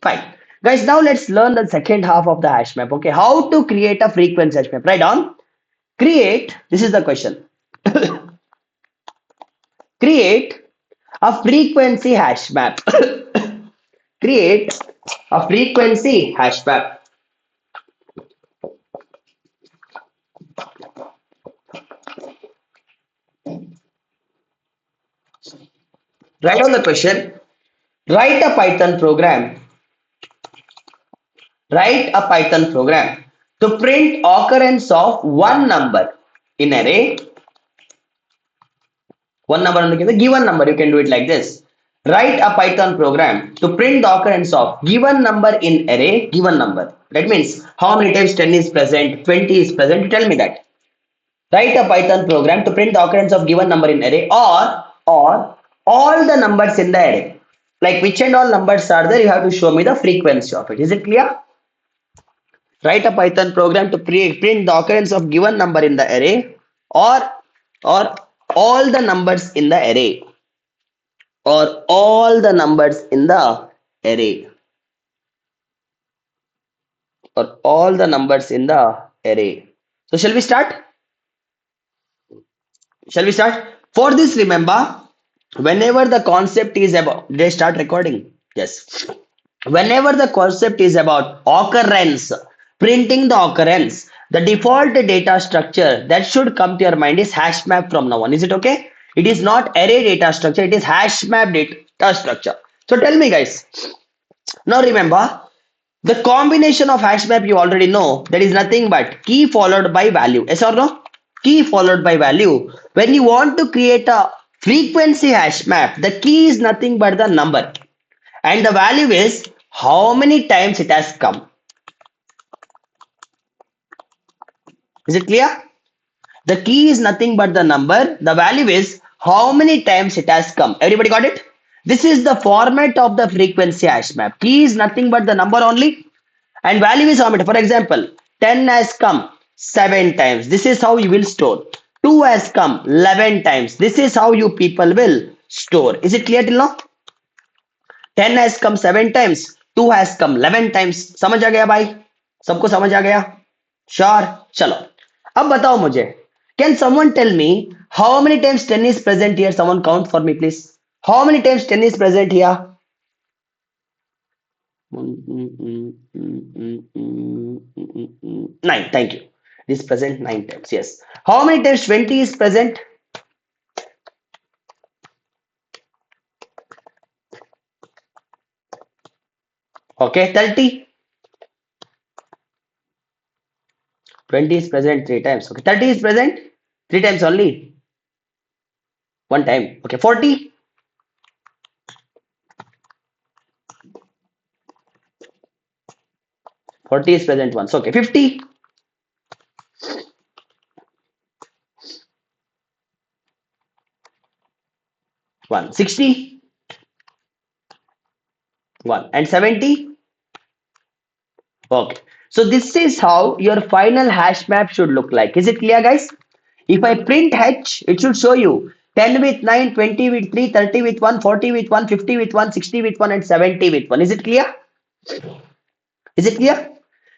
Fine. Guys, now let's learn the second half of the hash map. Okay, how to create a frequency hash map. Write down. Create, this is the question. Create a frequency hash map. Create a frequency hash map. Write down the question. Write a Python program. Write a Python program to print occurrence of one number in array. One number on the given number. You can do it like this. Write a Python program to print the occurrence of given number in array. Given number. That means how many times 10 is present, 20 is present. Tell me that. Write a Python program to print the occurrence of given number in array or all the numbers in the array. Like which and all numbers are there, you have to show me the frequency of it. Is it clear? Write a Python program to print the occurrence of given number in the array or all the numbers in the array or all the numbers in the array or all the numbers in the array. So shall we start? Shall we start? For this, remember, whenever the concept is about, they start recording. Yes. Whenever the concept is about occurrence, printing the occurrence, the default data structure that should come to your mind is hash map from now on. Is it okay? It is not array data structure, it is hash map data structure. So tell me, guys. Now remember, the combination of hash map you already know, that is nothing but key followed by value. Yes or no? Key followed by value. When you want to create a frequency hash map, the key is nothing but the number and the value is how many times it has come. Is it clear? The key is nothing but the number, the value is how many times it has come. Everybody got it? This is the format of the frequency hash map. Key is nothing but the number only and value is how many. For example, 10 has come 7 times. This is how you will store. 2 has come 11 times. This is how you people will store. Is it clear till now? 10 has come 7 times. 2 has come 11 times. समझ आ गया भाई? सबको समझ आ गया? Sure. चलो. अब बताओ मुझे. Can someone tell me how many times 10 is present here? Someone count for me, please. How many times 10 is present here? 9. Thank you. It is present 9 times. Yes. How many times 20 is present? Okay, 30. 20 is present 3 times. Okay, 30 is present 3 times only. 1 time. Okay, 40. 40 is present once. Okay, 50. 1. 60. 1. And 70. Okay. So this is how your final hash map should look like. Is it clear, guys? If I print H, it should show you 10 with 9, 20 with 3, 30 with 1, 40 with 1, 50 with 1, 60 with 1, and 70 with 1. Is it clear? Is it clear?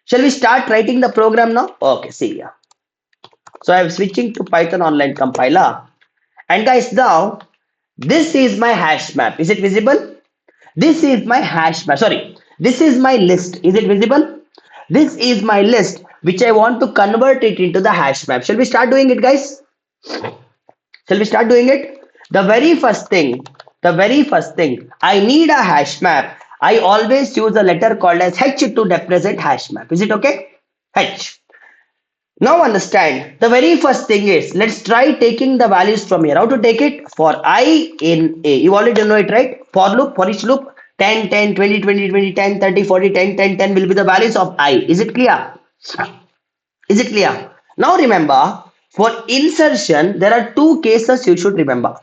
Shall we start writing the program now? Okay, see here. So I am switching to Python Online Compiler. And guys, now this is my hash map. Is it visible? This is my hash map. Sorry, this is my list. Is it visible? This is my list which I want to convert it into the hash map. Shall we start doing it, guys? Shall we start doing it? The very first thing, I need a hash map. I always use a letter called as H to represent hash map. Is it okay? H. Now understand, the very first thing is, let's try taking the values from here. How to take it? For I in A. You already know it, right? For loop, for each loop, 10, 10, 20, 20, 20, 10, 30, 40, 10, 10, 10 will be the values of I. Is it clear? Is it clear? Now remember, for insertion, there are 2 cases you should remember.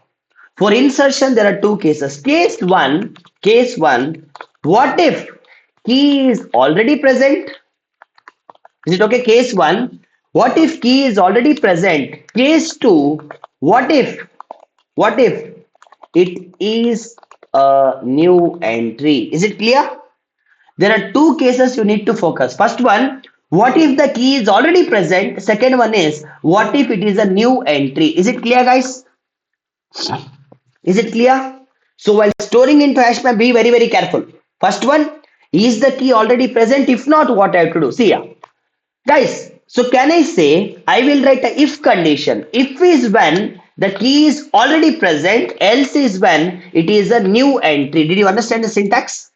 For insertion, there are 2 cases. Case 1, what if key is already present? Is it okay? Case 1, what if key is already present? Case 2, what if it is a new entry? Is it clear? There are two cases you need to focus. First one, what if the key is already present? Second one is, what if it is a new entry? Is it clear, guys? Is it clear? So while storing into HashMap, be very, very careful. First one, is the key already present? If not, what I have to do? See here. Guys, so can I say, I will write a if condition. If is when the key is already present, else is when it is a new entry. Did you understand the syntax?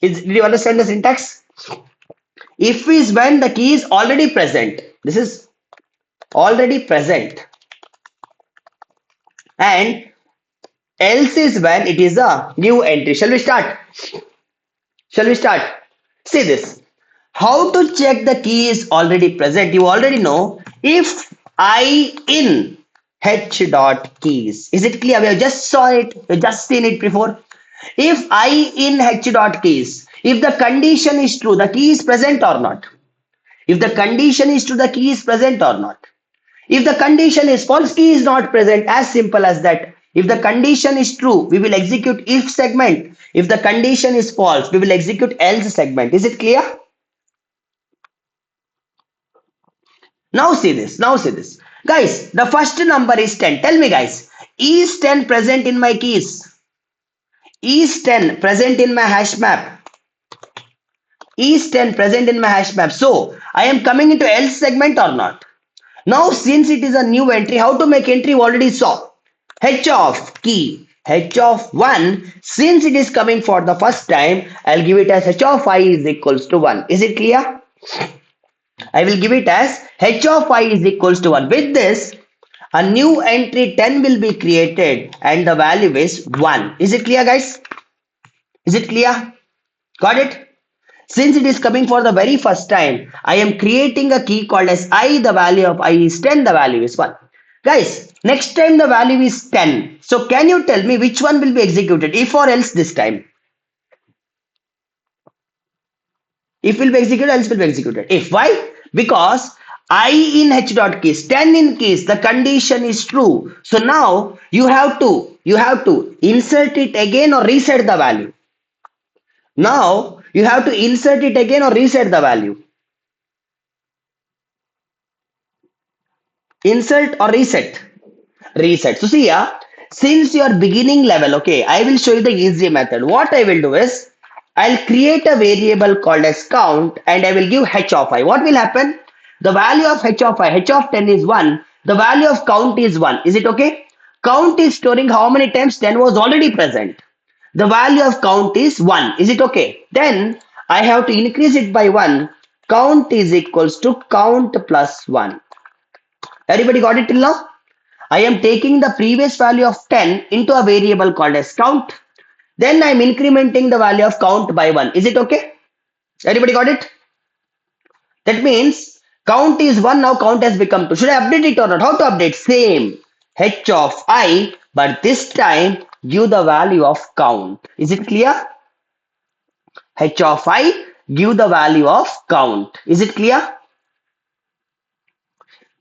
Did you understand the syntax? If is when the key is already present. This is already present. And else is when it is a new entry. Shall we start? Shall we start? See this. How to check the key is already present? You already know. If I in h dot keys. Is it clear? We have just saw it. We have just seen it before. If I in h dot keys. If the condition is true, the key is present or not? If the condition is true, the key is present or not? If the condition is false, key is not present. As simple as that. If the condition is true, we will execute if segment. If the condition is false, we will execute else segment. Is it clear? Now see this. Now see this. Guys, the first number is 10. Tell me, guys, is 10 present in my keys? Is 10 present in my hash map? Is 10 present in my hash map? So I am coming into else segment or not? Now, since it is a new entry, how to make entry? We already saw. H of key, h of 1. Since it is coming for the first time, I'll give it as h of I is equals to 1. Is it clear? I will give it as h of I is equals to 1. With this, a new entry 10 will be created and the value is 1. Is it clear, guys? Is it clear? Got it? Since it is coming for the very first time, I am creating a key called as I. The value of I is 10. The value is 1. Guys, next time the value is 10. So can you tell me which one will be executed? If or else this time? If will be executed, else will be executed. If. Why? Because I in h dot keys, 10 in keys, the condition is true. So now you have to insert it again or reset the value. Now you have to insert it again or reset the value. Insert or reset? Reset. So see here, since your beginning level, okay, I will show you the easy method. What I will do is, I'll create a variable called as count and I will give h of I. What will happen? The value of h of I, h of 10 is 1. The value of count is 1. Is it okay? Count is storing how many times 10 was already present. The value of count is 1. Is it okay? Then I have to increase it by 1. Count is equals to count plus 1. Everybody got it till now? I am taking the previous value of 10 into a variable called as count. Then I am incrementing the value of count by 1. Is it okay? Everybody got it? That means count is 1. Now count has become 2. Should I update it or not? How to update? Same. H of I. But this time give the value of count. Is it clear? H of I. Give the value of count. Is it clear?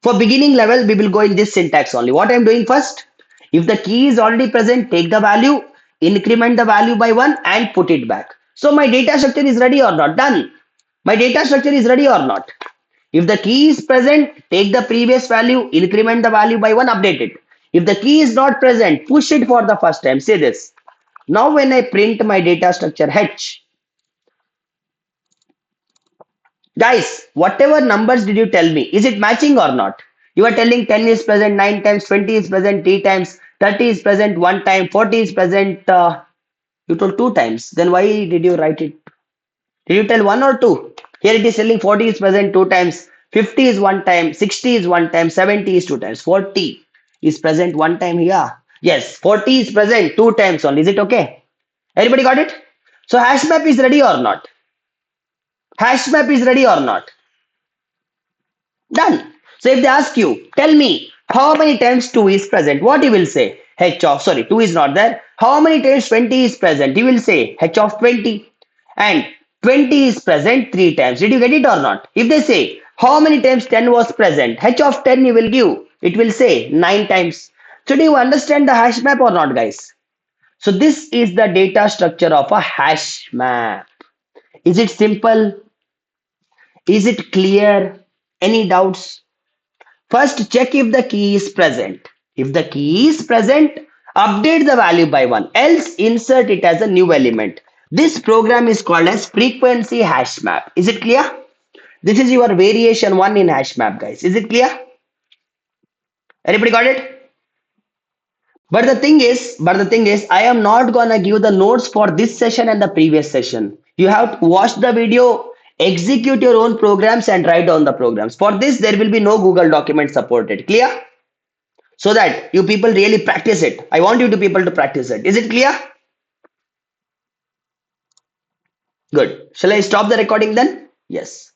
For beginning level, we will go in this syntax only. What I am doing first? If the key is already present, take the value, increment the value by 1 and put it back. So my data structure is ready or not? Done. My data structure is ready or not? If the key is present, take the previous value, increment the value by 1, update it. If the key is not present, push it for the first time. Say this. Now when I print my data structure H, guys, whatever numbers did you tell me, is it matching or not? You are telling 10 is present 9 times, 20 is present 3 times, 30 is present 1 time, 40 is present, you told 2 times. Then why did you write it? Did you tell 1 or 2? Here it is telling 40 is present 2 times, 50 is 1 time, 60 is 1 time, 70 is 2 times, 40 is present 1 time here. Yes, 40 is present 2 times only. Is it okay? Everybody got it? So HashMap is ready or not? HashMap is ready or not? Done. So if they ask you, tell me how many times 2 is present, what you will say? H of, sorry, 2 is not there. How many times 20 is present? You will say H of 20. And 20 is present 3 times. Did you get it or not? If they say how many times 10 was present, H of 10 you will give. It will say 9 times. So do you understand the hash map or not, guys? So this is the data structure of a hash map. Is it simple? Is it clear? Any doubts? First, check if the key is present. If the key is present, update the value by 1. Else, insert it as a new element. This program is called as frequency hash map. Is it clear? This is your variation 1 in hash map, guys. Is it clear? Anybody got it? But the thing is, I am not gonna give the notes for this session and the previous session. You have to watch the video, execute your own programs, and write down the programs. For this, there will be no Google document supported. Clear? So that you people really practice it. I want you to people to practice it. Is it clear? Good. Shall I stop the recording then? Yes.